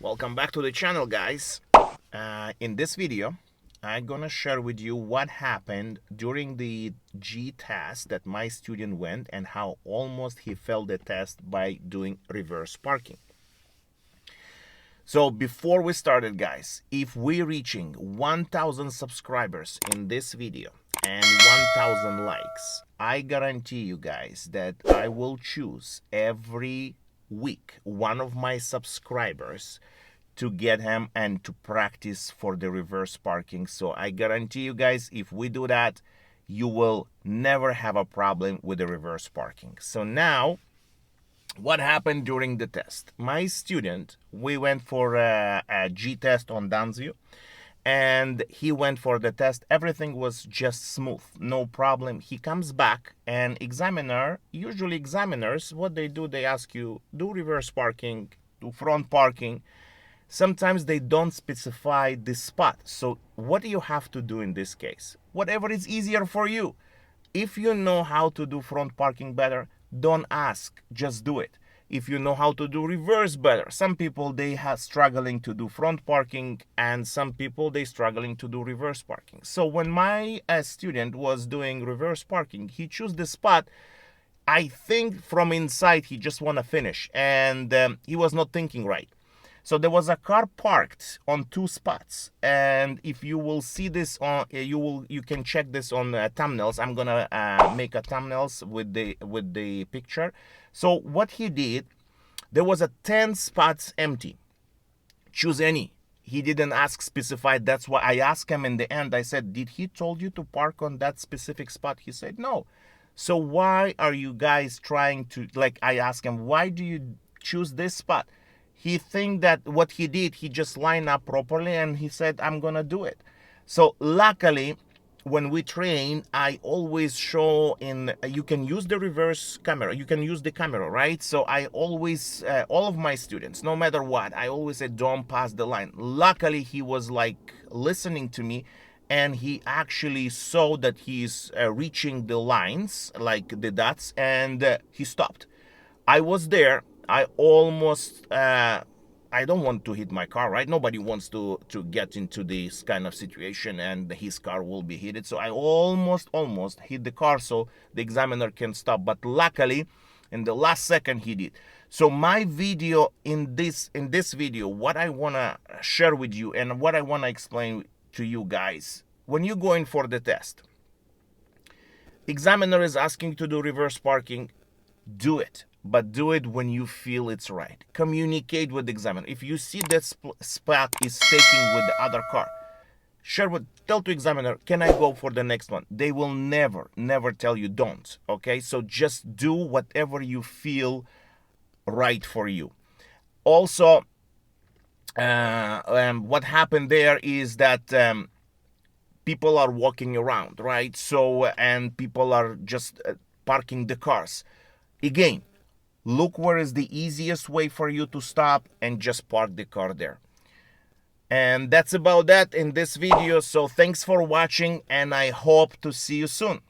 Welcome back to the channel, guys. In this video, I'm gonna share with you what happened during the G test that my student went and how almost he failed the test by doing reverse parking. So before we started, guys, if we're reaching 1,000 subscribers in this video and 1,000 likes, I guarantee you guys that I will choose every week one of my subscribers to get him and to practice for the reverse parking. So I guarantee you guys, if we do that, you will never have a problem with the reverse parking. So now, what happened during the test? My student, we went for a G test on Danzio, and he went for the test. Everything was just smooth, no problem. He comes back, and usually examiners, what they do, they ask you, do reverse parking, do front parking. Sometimes they don't specify the spot. So what do you have to do in this case? Whatever is easier for you. If you know how to do front parking better, don't ask, just do it. If you know how to do reverse better, some people they are struggling to do front parking, and some people they struggling to do reverse parking. So when my student was doing reverse parking, he chose the spot. I think from inside he just want to finish, and he was not thinking right. So there was a car parked on two spots, and if you will see this on, you can check this on thumbnails. I'm gonna make a thumbnails with the picture. So what he did, there was a 10 spots empty. Choose any. He didn't ask specified. That's why I asked him in the end. I said, did he told you to park on that specific spot? He said no. So why are you guys trying to, like, I asked him, why do you choose this spot? He think that what he did, he just lined up properly, and he said, I'm gonna do it. So luckily, when we train, I always show you can use the reverse camera, you can use the camera, right? So I always, all of my students, no matter what, I always say, don't pass the line. Luckily, he was like listening to me, and he actually saw that he's reaching the lines, like the dots, and he stopped. I was there. I almost, I don't want to hit my car, right? Nobody wants to get into this kind of situation and his car will be hit. So I almost hit the car so the examiner can stop. But luckily, in the last second, he did. So my video in this video, what I want to share with you and what I want to explain to you guys, when you're going for the test, examiner is asking to do reverse parking, do it. But do it when you feel it's right. Communicate with the examiner. If you see that spot is taking with the other car, tell to examiner, can I go for the next one? They will never tell you don't. Okay, so just do whatever you feel right for you. Also, what happened there is that people are walking around, right? So, and people are just parking the cars. Again, look where is the easiest way for you to stop and just park the car there. And that's about that in this video. So thanks for watching, and I hope to see you soon.